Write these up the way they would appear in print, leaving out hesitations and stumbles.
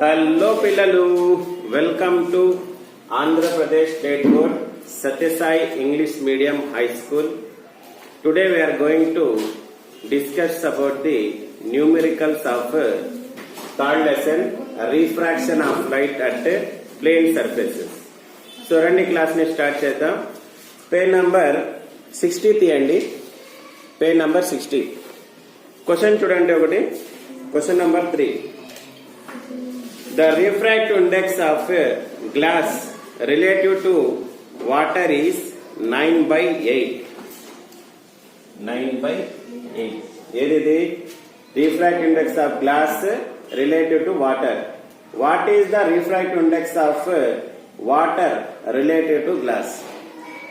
Hello Pillalu, welcome to Andhra Pradesh State Board Satyasai English Medium High School. Today we are going to discuss about the numericals of third lesson, refraction of light at plane surfaces. So running class ni start chedam. Page number 60 తీయండి. Page number 60. Question చూడండి ఒకటి. Question number 3. The refractive index of glass relative to water is 9/8. 9/8. ఏది refractive index of glass relative to water. What is the refractive index of water relative to glass?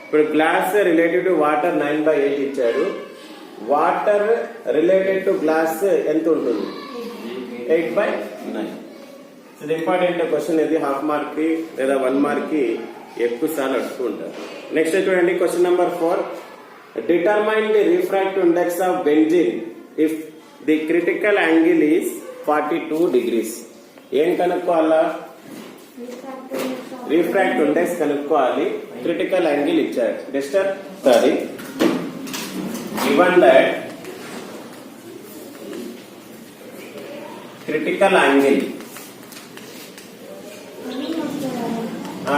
ఇప్పుడు glass related to water 9/8 ఇచ్చాడు. Water related to glass ఎంత ఉంటుంది? 8/9. ఇది important question. ఇది half mark కి లేదా 1 mark కి ఎక్కువ సార్లు అడుగుతూ ఉంటారు. నెక్స్ట్ చూడండి question number 4. Determine the refractive index of benzene if the critical angle is 42 degrees. ఏం కనుక్కోవాలా? రిఫ్రాక్టివ్ ఇండెక్స్ కనుక్కోవాలి. క్రిటికల్ యాంగిల్ ఇచ్చారు. డిస్టర్ sorry given that critical angle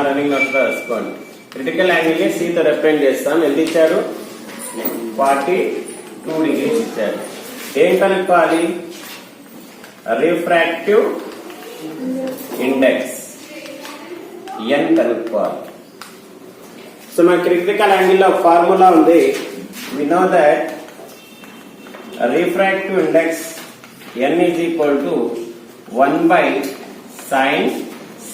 running note రాసుకోండి. క్రిటికల్ యాంగిల్ ని C తో రిప్రజెంట్ చేస్తాం. ఎంత ఇచ్చారు? 42 degrees ఇచ్చారు. ఏం కనుక్కోవాలి? రిఫ్రాక్టివ్ ఇండెక్స్ n కనుక్కోవాలి. సో మన క్రిటికల్ యాంగిల్ లో ఫార్ములా ఉంది. We know that refractive index n is equal to 1/sin c.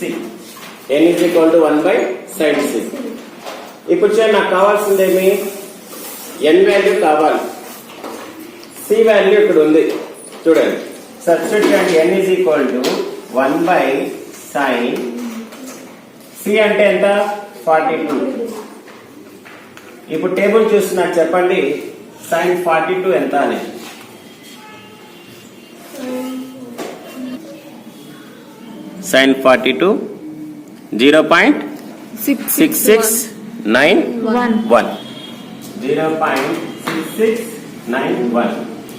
n is equal to 1/sin c. ఇప్పుడు చూడండి, నాకు కావాల్సిందేమి? n వాల్యూ కావాలి. c వాల్యూ ఇక్కడ ఉంది. చూడండి, సబ్స్టిట్యూట్ చేయండి. n is equal to 1/sin c అంటే ఎంత? 42. ఇప్పుడు టేబుల్ చూసి నాకు చెప్పండి, sin 42 ఎంత అని. sin 42 0.6691. 0.6691.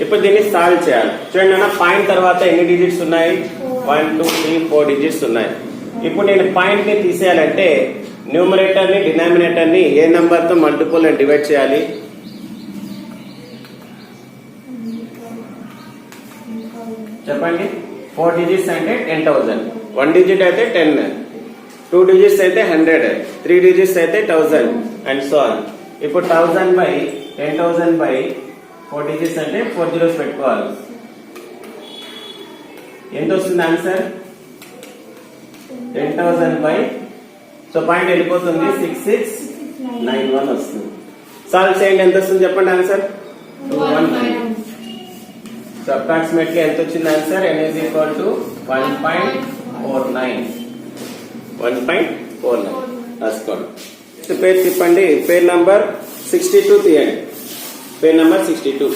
ఇప్పుడు దీన్ని సాల్వ్ చేయాలి. చూడండి అన్న, పాయింట్ తర్వాత ఎన్ని డిజిట్స్ ఉన్నాయి? 1 2 3 4 డిజిట్స్ ఉన్నాయి. ఇప్పుడు నేను పాయింట్ ని తీసేయాలంటే న్యూమరేటర్ ని డినామినేటర్ ని ఏ నంబర్ తో మల్టిపుల్ అని డివైడ్ చేయాలి? చెప్పండి. 4 డిజిట్స్ అంటే 10,000. 1 డిజిట్ అయితే 10, 2 డిజిట్స్ అయితే 100, 3 డిజిట్స్ అయితే 1000 అండ్ సో ఆన్. ఇప్పుడు 1000/10,000/4 డిజిట్స్ అంటే 4 జీరోస్ పెట్టుకోవాలి. ఎంత వస్తుంది ఆన్సర్? 10,000 సో పాయింట్ వెళ్ళిపోతుంది 6691 వస్తుంది. సాల్వ్ చేయండి. ఎంత వస్తుంది చెప్పండి ఆన్సర్? 219. సో అప్రాక్సిమేట్లీ ఎంత వచ్చింది answer? n is equal to 1.49. 1.49 రాసుకోండి. పేజ్ తిప్పండి. పేజ్ నంబర్ 62 తీయండి. Page number 62.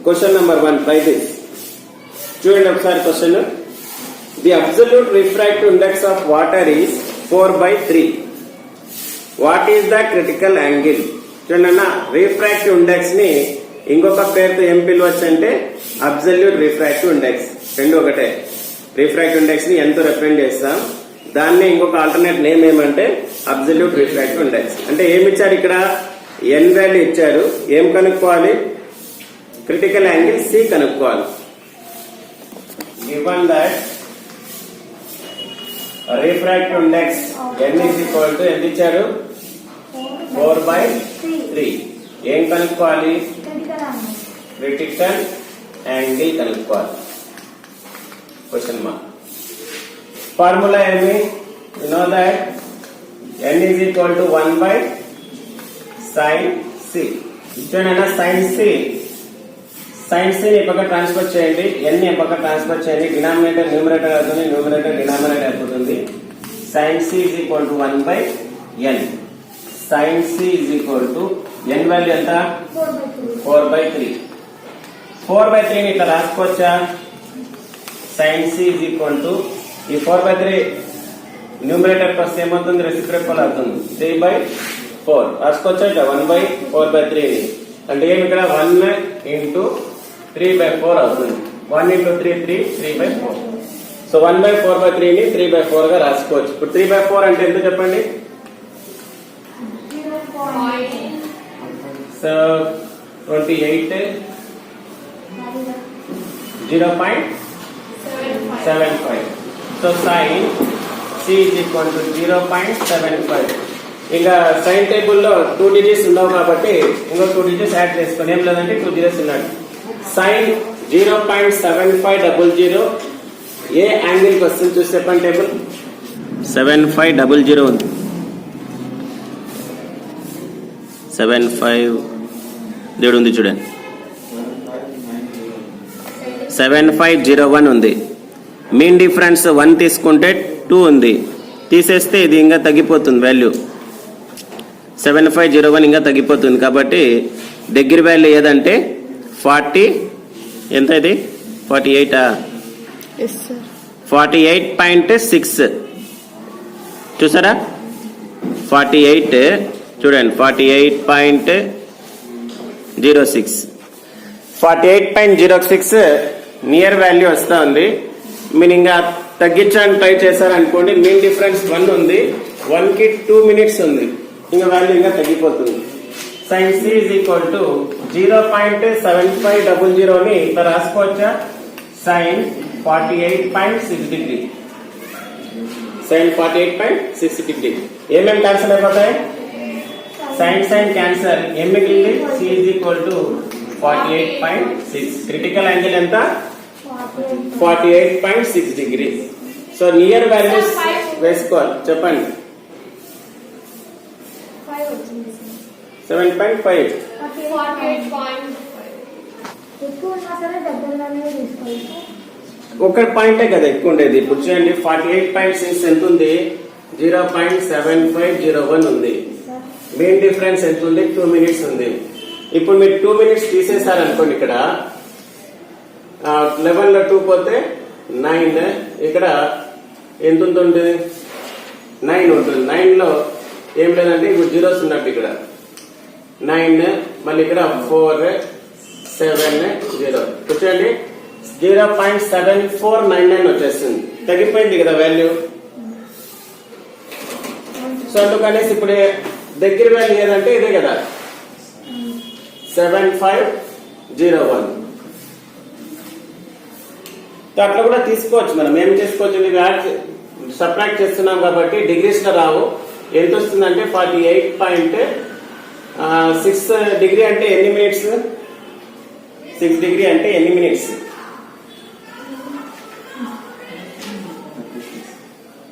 Question number 1. Try this. చూడండి ఒకసారి question. The absolute refractive index of water is 4/3. What is the critical angle? చూడండి అన్న, రిఫ్రాక్టివ్ ఇండెక్స్ ని ఇంకొక పేరుతో ఏం పిలవచ్చు అంటే అబ్సల్యూట్ రిఫ్రాక్టివ్ ఇండెక్స్. రెండు ఒకటే. రిఫ్రాక్టివ్ ఇండెక్స్ ని ఎంతో రిప్రజెంట్ చేస్తాం. దాన్ని ఇంకొక ఆల్టర్నేట్ నేమ్ ఏమంటే అబ్సల్యూట్ రిఫ్రాక్టివ్ ఇండెక్స్. అంటే ఏమి ఇచ్చారు ఇక్కడ? n వాల్యూ ఇచ్చారు. ఏం కనుక్కోవాలి? క్రిటికల్ యాంగిల్ C కనుక్కోవాలి. Given that refractive index n is equal to ఎంత ఇచ్చారు? 4/3. ఏం కనుక్కోవాలి? క్రిటికల్ యాంగిల్ కనుక్కోవాలి. Question mark. ఫార్ములా ఏమి? You know that n is equal to 1/sin c. చూడండి, sin c ని పక్క ట్రాన్స్ఫర్ చేయండి. n ని పక్క ట్రాన్స్ఫర్ చేయండి. డినామినేటర్ న్యూమరేటర్ అవుతుంది, న్యూమరేటర్ డినామినేటర్ అయిపోతుంది. sin c is equal to 1/n. sin c is equal to n value ఎంత? 4/3. 4/3 ని ఇట్లా రాసుకోవచ్చా? sin c is equal to ఈ 4/3 న్యూమరేటర్కి వస్తే ఏమవుతుంది, రెసిప్రోకల్ అవుతుంది. 3/4 రాసుకోవచ్చా, 1/4/3 అంటే ఏమి ఇక్కడ 1 into 3/4 అవుతుంది. 1 into 3 3/4. సో 1/4/3 ని 3/4 గా రాసుకోవచ్చు. ఇప్పుడు 3/4 అంటే ఎంత చెప్పండి. So 28 0.75. So sin C is equal to 0.75. ఇంకా సైన్ టేబుల్లో 2 డిజిట్స్ ఉండవు కాబట్టి ఇంకో 2 డిజిట్స్ యాడ్ చేసుకుని ఏం లేదంటే 2 డిజిట్స్ ఉన్నాడు. సైన్ 0.7500 ఏ యాంగిల్కి వస్తుంది చూసి చెప్పండి. టేబుల్ 7500 ఉంది. 75 దేడు ఉంది చూడండి. 7501 ఉంది. మీన్ డిఫరెన్స్ 1 తీసుకుంటే 2 ఉంది. తీసేస్తే ఇది ఇంకా తగ్గిపోతుంది వాల్యూ. 7501 ఇంకా తగ్గిపోతుంది కాబట్టి దగ్గర వాల్యూ ఏదంటే 40 ఎంత ఇది 48 48.6 చూసారా 48 చూడండి 48.06 48.06 నియర్ వాల్యూ వస్తా ఉంది. మీరు ఇంకా తగ్గించడానికి ట్రై చేశారనుకోండి మీన్ డిఫరెన్స్ 1 ఉంది, 1 కి 2 మినిట్స్ ఉంది, ఇంకా వాల్యూ ఇంకా తగ్గిపోతుంది. sin C is equal to 0.7500 ని ఇట్లా రాసుకోవచ్చా, sin 48.6 డిగ్రీ. sin 48.6 ఏమేమి క్యాన్సల్ అయిపోతాయి, sin క్యాన్సల్, ఏం మిగిలింది C is equal to 48.6. Critical angle ఎంత 48.6 డిగ్రీ. సో నియర్ వాల్యూస్ వేసుకోవాలి. చెప్పండి 7.5 ఒక పాయింటే కదా ఎక్కువ ఉండేది. ఇప్పుడు చూడండి 48.6 ఎంత ఉంది, 0.7501 ఉంది. మెయిన్ డిఫరెన్స్ ఎంత ఉంది, 2 మినిట్స్ ఉంది. ఇప్పుడు మీరు 2 మినిట్స్ తీసేసారనుకోండి, ఇక్కడ 11 లో 2 పోతే 9, ఇక్కడ ఎంత ఉంటుంది 9 ఉంటుంది. 9 లో ఏం లేదంటే ఇప్పుడు జీరోస్ ఉన్నట్టు, ఇక్కడ 9 మళ్ళీ ఇక్కడ 4 7 0 చూడండి 0.7499 వచ్చేస్తుంది, తగ్గిపోయింది కదా వాల్యూ. సో అందుకనేసి ఇప్పుడు దగ్గర వాల్యూ ఏదంటే ఇదే కదా 7501. అట్లా కూడా తీసుకోవచ్చు. మనం ఏం చేసుకోవచ్చు, సబ్ట్రాక్ట్ చేస్తున్నాం కాబట్టి డిగ్రీస్ లో రావు. ఎంత వస్తుందంటే 48.6 డిగ్రీ అంటే ఎన్ని మినిట్స్, 6 డిగ్రీ అంటే ఎన్ని మినిట్స్,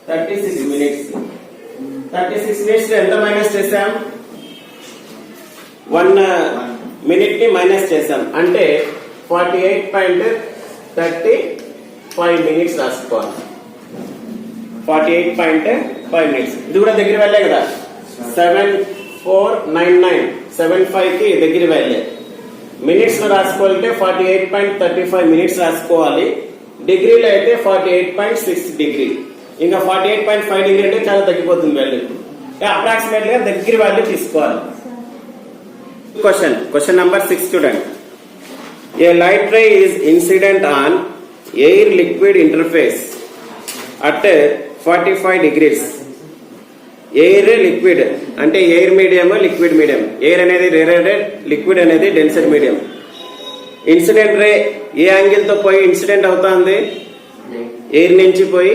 36 మినిట్స్. 36 మినిట్స్ ఎంత మైనస్ చేసాం, 1 మినిట్ ని మైనస్ చేసాం అంటే 48.35 మినిట్స్ రాసుకోవాలి. 48.5 మినిట్స్. ఇది కూడా దగ్గర వెళ్ళే కదా 7499 75 కి దగ్గర వెళ్ళే. మినిట్స్ లో రాసుకోవాలంటే 48.35 మినిట్స్ రాసుకోవాలి. డిగ్రీలో అయితే 48.6 డిగ్రీ. ఇంకా 48.5 డిగ్రీ అంటే చాలా తగ్గిపోతుంది వాల్యూ. అప్రాక్సిమేట్ గా దగ్గర వాల్యూ తీసుకోవాలి. క్వశ్చన్ నంబర్ 6 చూడండి. A light ray is incident on air liquid interface at 45 degrees. Air liquid అంటే air medium, liquid medium. Air అనేది రేరేటెడ్, లిక్విడ్ అనేది డెన్సర్ మీడియం. ఇన్సిడెంట్ రే ఏ యాంగిల్ తో పోయి ఇన్సిడెంట్ అవుతుంది, ఎయిర్ నుంచి పోయి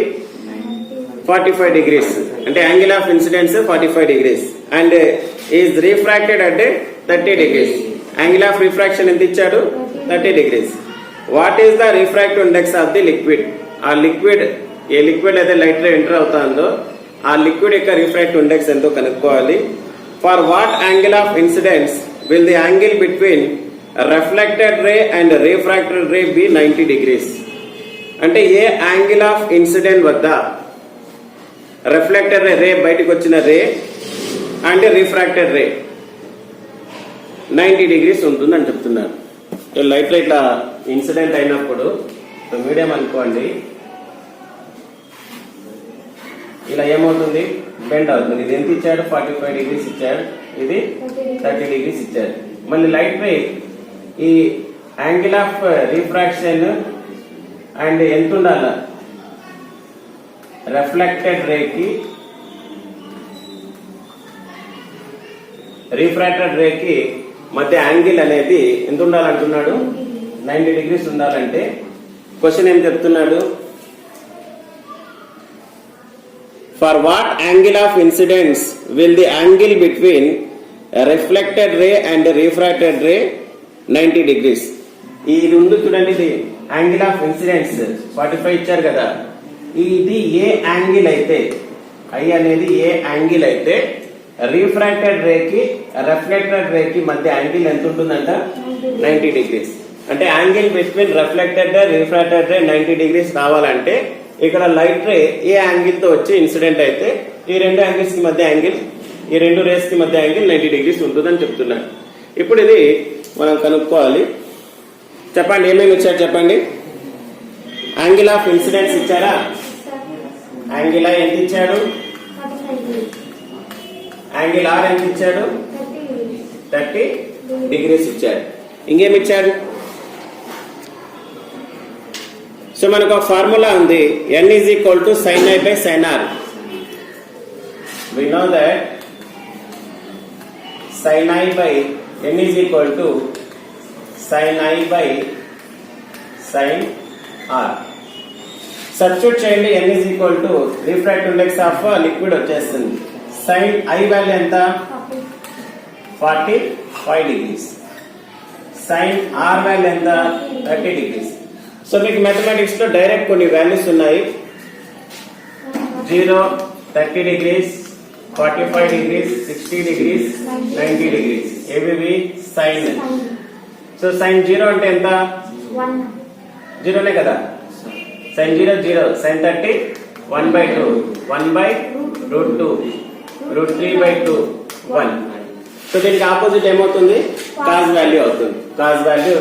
45 degrees అంటే angle of incidence 45 degrees and is refracted అంటే 30 degrees. యాంగిల్ ఆఫ్ రిఫ్రాక్షన్ ఎంత ఇచ్చాడు, 30 degrees. What is the refractive index of the liquid. ఆ లిక్విడ్ ఏ లిక్విడ్ అయితే లైట్ రే ఎంటర్ అవుతుందో ఆ లిక్విడ్ యొక్క రిఫ్రాక్టివ్ ఇండెక్స్ ఎంతో కనుక్కోవాలి. For what angle of incidence will the angle between reflected ray and refracted ray be 90 degrees. అంటే ఏ యాంగిల్ ఆఫ్ ఇన్సిడెంట్ వద్ద రిఫ్లెక్టెడ్ రే బయటకు వచ్చిన ray and refracted ray 90 degrees ఉంటుందని చెప్తున్నారు. లైట్ ఇట్లా ఇన్సిడెంట్ అయినప్పుడు మీడియం అనుకోండి, ఇలా ఏమవుతుంది, బెండ్ అవుతుంది. ఇది ఎంత ఇచ్చాడు, 45 degrees ఇచ్చాడు, ఇది 30 degrees ఇచ్చాడు. మళ్ళీ లైట్ రే ఈ యాంగిల్ ఆఫ్ రిఫ్రాక్షన్ అండ్ ఎంత ఉండాల, రిఫ్లెక్టెడ్ రేకి రిఫ్రాక్టెడ్ రేకి మధ్య యాంగిల్ అనేది ఎంత ఉండాలంటున్నాడు, 90 degrees ఉండాలంటే క్వశ్చన్ ఏం చెప్తున్నాడు, for what angle of incidence will the angle between reflected ray and refracted ray 90 degrees. ఈ రెండు చూడండి, ఇది యాంగిల్ ఆఫ్ ఇన్సిడెన్స్ 45 ఇచ్చారు కదా, ఇది ఏ యాంగిల్ అయితే, ఐ అనేది ఏ యాంగిల్ అయితే రిఫ్రాక్టెడ్ రేకి రిఫ్లెక్టెడ్ రేకి మధ్య యాంగిల్ ఎంత ఉంటుందంట, 90 degrees. అంటే యాంగిల్ బిట్వీన్ రిఫ్లెక్టెడ్ రే రిఫ్రాక్టెడ్ రే 90 degrees రావాలంటే ఇక్కడ లైట్ రే ఏ యాంగిల్ తో వచ్చి ఇన్సిడెంట్ అయితే ఈ రెండు యాంగిల్స్ కి మధ్య యాంగిల్, ఈ రెండు రేస్ కి మధ్య యాంగిల్ 90 degrees ఉంటుందని చెప్తున్నాడు. ఇప్పుడు ఇది మనం కనుక్కోవాలి. చెప్పండి ఏమేమి ఇచ్చారు చెప్పండి. యాంగిల్ ఆఫ్ ఇన్సిడెన్స్ ఇచ్చారా, యాంగిల్ ఐ ఎంత ఇచ్చాడు, యాంగిల్ ఆర్ ఎంత ఇచ్చాడు, 30 degrees ఇచ్చాడు. ఇంకేమి ఇచ్చాడు, సో మనకు ఒక ఫార్ములా ఉంది, n is equal to sin I by sin R. We know that sin I by n is equal to sin I by sin R. Substitute చేయండి, n is equal to refractive index of liquid వచ్చేస్తుంది. sin I value ఎంత, 45 degrees. sin R value ఎంత, 30 degrees. So మీకు mathematics లో direct కొన్ని values ఉన్నాయి, 0, 30 degrees, 45 degrees, 60 degrees, 90 degrees. ఏవి sine. So sine 0 అంటే ఎంత, 0నే కదా, సైన్ 0 0, సైన్ 30 1/2, 1/√2, √3/2, 1. సో దీనికి ఆపోజిట్ ఏమవుతుంది, కాస్ వాల్యూ అవుతుంది. కాస్ వాల్యూ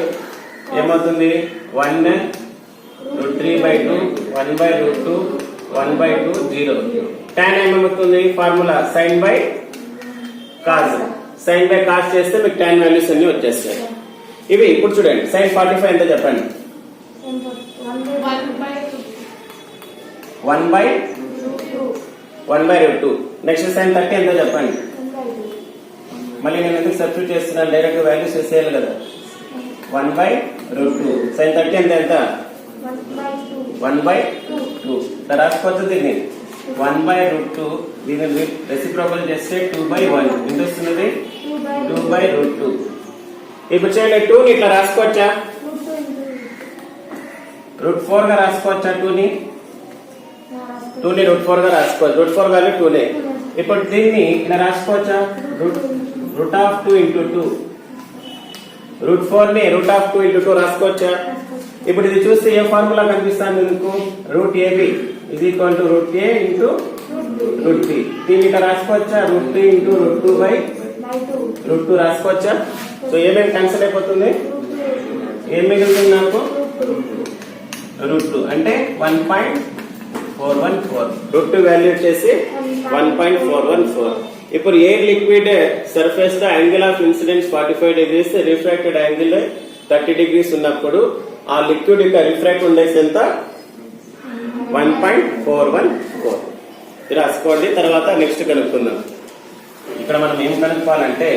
ఏమవుతుంది, 1√3/2, 1/√2, 1/2, 0. tan ఏమవుతుంది, formula sine by cos, sine by cos చేస్తే మీకు tan వాల్యూస్ అన్ని వచ్చేస్తాయి. ఇవి ఇప్పుడు చూడండి, సైన్ 45 ఎంత చెప్పండి, 1/√2. నెక్స్ట్ సైన్ 30 ఎంత చెప్పండి, మళ్ళీ నేను ఎందుకు సబ్స్టిట్యూట్ చేస్తున్నాను, డైరెక్ట్ వాల్యూస్ వేసేయాలి కదా, 1/√2. సైన్ 30 ఎంత ఎంత, 1/2. రాసుకోవచ్చు దీన్ని, 1/√2. దీన్ని రెసిప్రోకల్ చేస్తే 2/1 ఎంత వస్తున్నది, 2/√2. ఇప్పుడు చేయండి, 2 ని ఇట్లా రాసుకోవచ్చా, √4 గా రాసుకోవచ్చా, 2 ని √4 గా రాసుకోవచ్చు, √4 వాల్యూ 2నే. ఇప్పుడు దీన్ని ఇలా రాసుకోవచ్చా, √2 into 2, √4 ని √2 into 2 రాసుకోవచ్చా. ఇప్పుడు ఇది చూస్తే ఏ ఫార్ములా కనిపిస్తుంది మీకు, √AB is equal to √A into √3. దీన్ని ఇక్కడ రాసుకోవచ్చా, √3 into √2/√2 రాసుకోవచ్చా. సో ఏమేమి క్యాన్సిల్ అయిపోతుంది, ఏం మిగులుతుంది నాకు, √2 అంటే 1.414. √2 వాల్యూ వచ్చేసి 1.414. ఇప్పుడు air liquid surface low angle of incidence 45 degrees, refracted angle 30 degrees ఉన్నప్పుడు ఆ లిక్విడ్ యొక్క రిఫ్రాక్ట్ ఇండెక్స్ ఎంత, 1.414. రాసుకోండి. తర్వాత నెక్స్ట్ కనుక్కుందాం. ఇక్కడ మనం ఏం కనుక్కోవాలంటే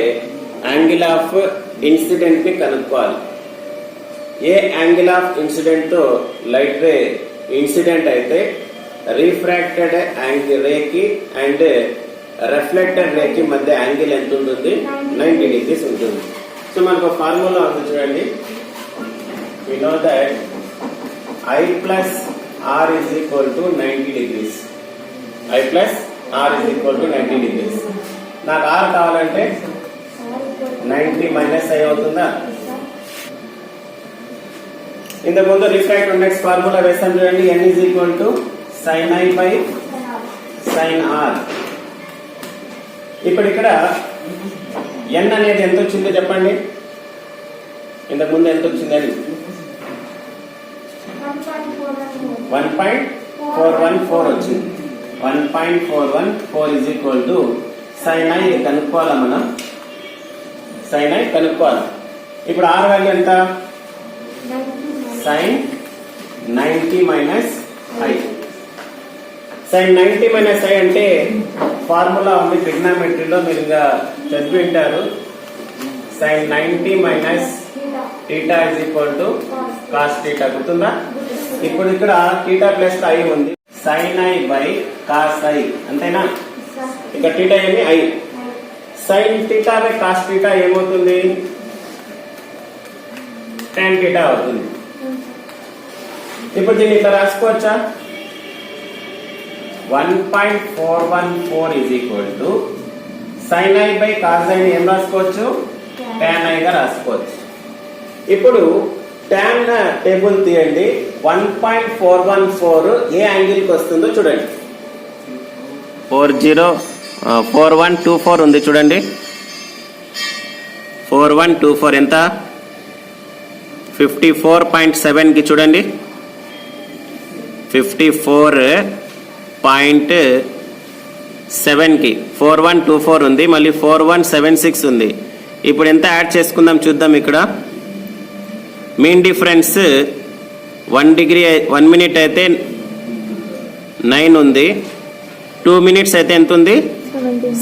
యాంగిల్ ఆఫ్ ఇన్సిడెంట్ ని కనుక్కోవాలి. ఏ యాంగిల్ ఆఫ్ ఇన్సిడెంట్ తో లైట్ రే ఇన్సిడెంట్ అయితే రిఫ్రాక్టెడ్ యాంగిల్ రేకి అండ్ రిఫ్లెక్టెడ్ రేకి మధ్య యాంగిల్ ఎంత ఉంటుంది, 90 degrees ఉంటుంది. సో మనకు ఫార్ములా ఉంది చూడండి, we know that I plus R is equal to 90 degrees. I plus R is equal to 90 degrees. నాకు R కావాలంటే 90 మైనస్ I అవుతుందా. ఇంతకుముందు రిఫ్రాక్టివ్ ఇండెక్స్ ఫార్ములా వేసాం చూడండి, n is equal to sin I by sin R. ఇప్పుడు ఇక్కడ n అనేది ఎంత వచ్చిందో చెప్పండి, ఇంతకుముందు ఎంత వచ్చిందని, 1.414 వచ్చింది. 1.414 is equal to sin i కనుక్కోవాలా మనం. sin i కనుక్కోవాలి. ఇప్పుడు r వాల్యూ ఎంత? sin 90 minus i. sin 90 minus i అంటే ఫార్ములా ఉంది ట్రిగ్నామెట్రీలో, మీరు ఇంకా చదివి ఉంటారు. sin 90 minus theta is equal to cos theta. గుర్తుందా? ఇప్పుడు ఇక్కడ థీటా ప్లస్ i ఉంది. sin i by cos i అంతేనా? ఇక్కడ థీటా ఏమి i. sin theta by cos theta ఏమవుతుంది? tan థీటా అవుతుంది. ఇప్పుడు దీన్ని ఇట్లా రాసుకోవచ్చా? 1.414 is equal to sin i by cos i ని ఏం రాసుకోవచ్చు? tan i గా రాసుకోవచ్చు. ఇప్పుడు tan టేబుల్ తీయండి. 1.414 ఏ యాంగిల్ కి వస్తుందో చూడండి. 4124 ఉంది చూడండి. 4124 ఎంత? 54.7 కి చూడండి. 54.7 కి 4124 ఉంది, మళ్ళీ 4176 ఉంది. ఇప్పుడు ఎంత యాడ్ చేసుకుందాం చూద్దాం. ఇక్కడ మీన్ డిఫరెన్స్ 1 డిగ్రీ 1 మినిట్ అయితే 9 ఉంది, 2 మినిట్స్ అయితే ఎంత ఉంది?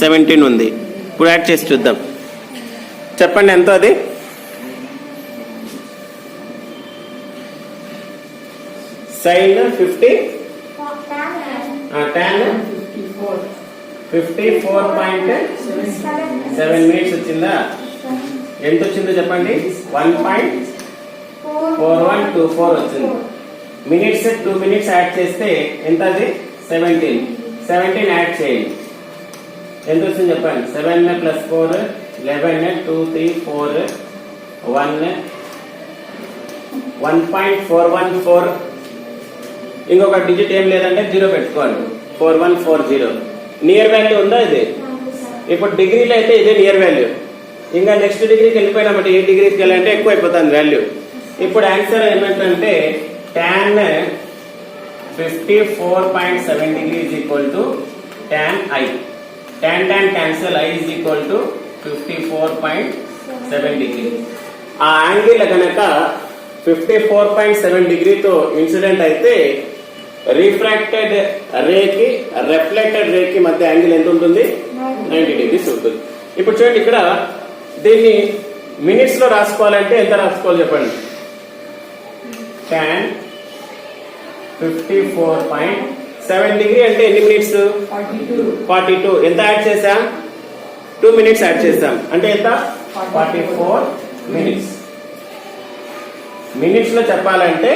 17 ఉంది. ఇప్పుడు యాడ్ చేసి చూద్దాం. చెప్పండి ఎంత అది? sin 50 tan 54.7 మినిట్స్ వచ్చిందా? ఎంత వచ్చిందో చెప్పండి. 1.4124 వచ్చింది. మినిట్స్ 2 మినిట్స్ యాడ్ చేస్తే ఎంత? అది 17 యాడ్ చేయండి. ఎంత వచ్చింది చెప్పండి. 7 ప్లస్ 4 11 2 3 4 1 1.414. ఇంకొక డిజిట్ ఏం లేదంటే 0 పెట్టుకోండి. 4140 నియర్ వాల్యూ ఉందా ఇది? ఇప్పుడు డిగ్రీలో అయితే ఇదే నియర్ వాల్యూ. ఇంకా నెక్స్ట్ డిగ్రీకి వెళ్ళిపోయినామంటే 8 డిగ్రీకి వెళ్ళాలంటే ఎక్కువ అయిపోతుంది వాల్యూ. ఇప్పుడు ఆన్సర్ ఏమంటే tan 54.7 degree is equal to tan i. tan cancel, i is equal to 54.7 degree. ఆ యాంగిల్ కనుక 54.7 డిగ్రీతో ఇన్సిడెంట్ అయితే రిఫ్రాక్టెడ్ రేకి రిఫ్లెక్టెడ్ రేకి మధ్య యాంగిల్ ఎంత ఉంటుంది? 90 డిగ్రీస్ ఉంటుంది. ఇప్పుడు చూడండి, ఇక్కడ దీన్ని మినిట్స్ లో రాసుకోవాలంటే ఎంత రాసుకోవాలి చెప్పండి. tan 54.7 డిగ్రీ అంటే ఎన్ని మినిట్స్? 42. ఎంత యాడ్ చేసాం? 2 మినిట్స్ యాడ్ చేసాం. అంటే ఎంత? 44 మినిట్స్. మినిట్స్ లో చెప్పాలంటే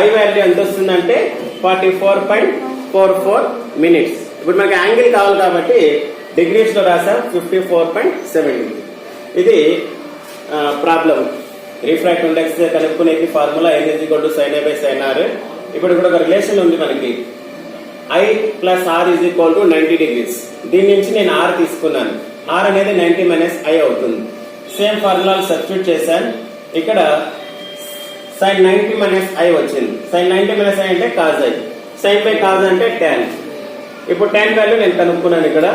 ఐ వాల్యూ ఎంత వస్తుందంటే 44.44 మినిట్స్. ఇప్పుడు మనకి యాంగిల్ కావాలి కాబట్టి డిగ్రీస్ లో రాసాం 54.7. ఇది ప్రాబ్లం. రిఫ్రాక్టివ్ ఇండెక్స్ కనుక్కునేది formula n = sin a by sin r. ఇప్పుడు ఇక్కడ ఒక రిలేషన్ ఉంది మనకి. I plus r is equal to 90 degrees. దీని నుంచి నేను r తీసుకున్నాను. r అనేది 90 మైనస్ i అవుతుంది. సేమ్ ఫార్ములా సబ్స్టిట్యూట్ చేశాను. ఇక్కడ sin 90 మైనస్ i వచ్చింది. sin 90 మైనస్ i అంటే cos i. sin by cos అంటే tan. ఇప్పుడు tan వాల్యూ నేను కనుక్కున్నాను. ఇక్కడ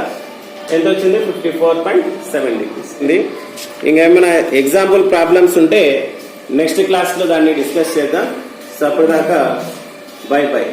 ఎంత వచ్చింది? 54.7 డిగ్రీస్. ఇంకేమైనా ఎగ్జాంపుల్ ప్రాబ్లమ్స్ ఉంటే నెక్స్ట్ క్లాస్ లో దాన్ని డిస్కస్ చేద్దాం. సో అప్పటిదాకా బై బై.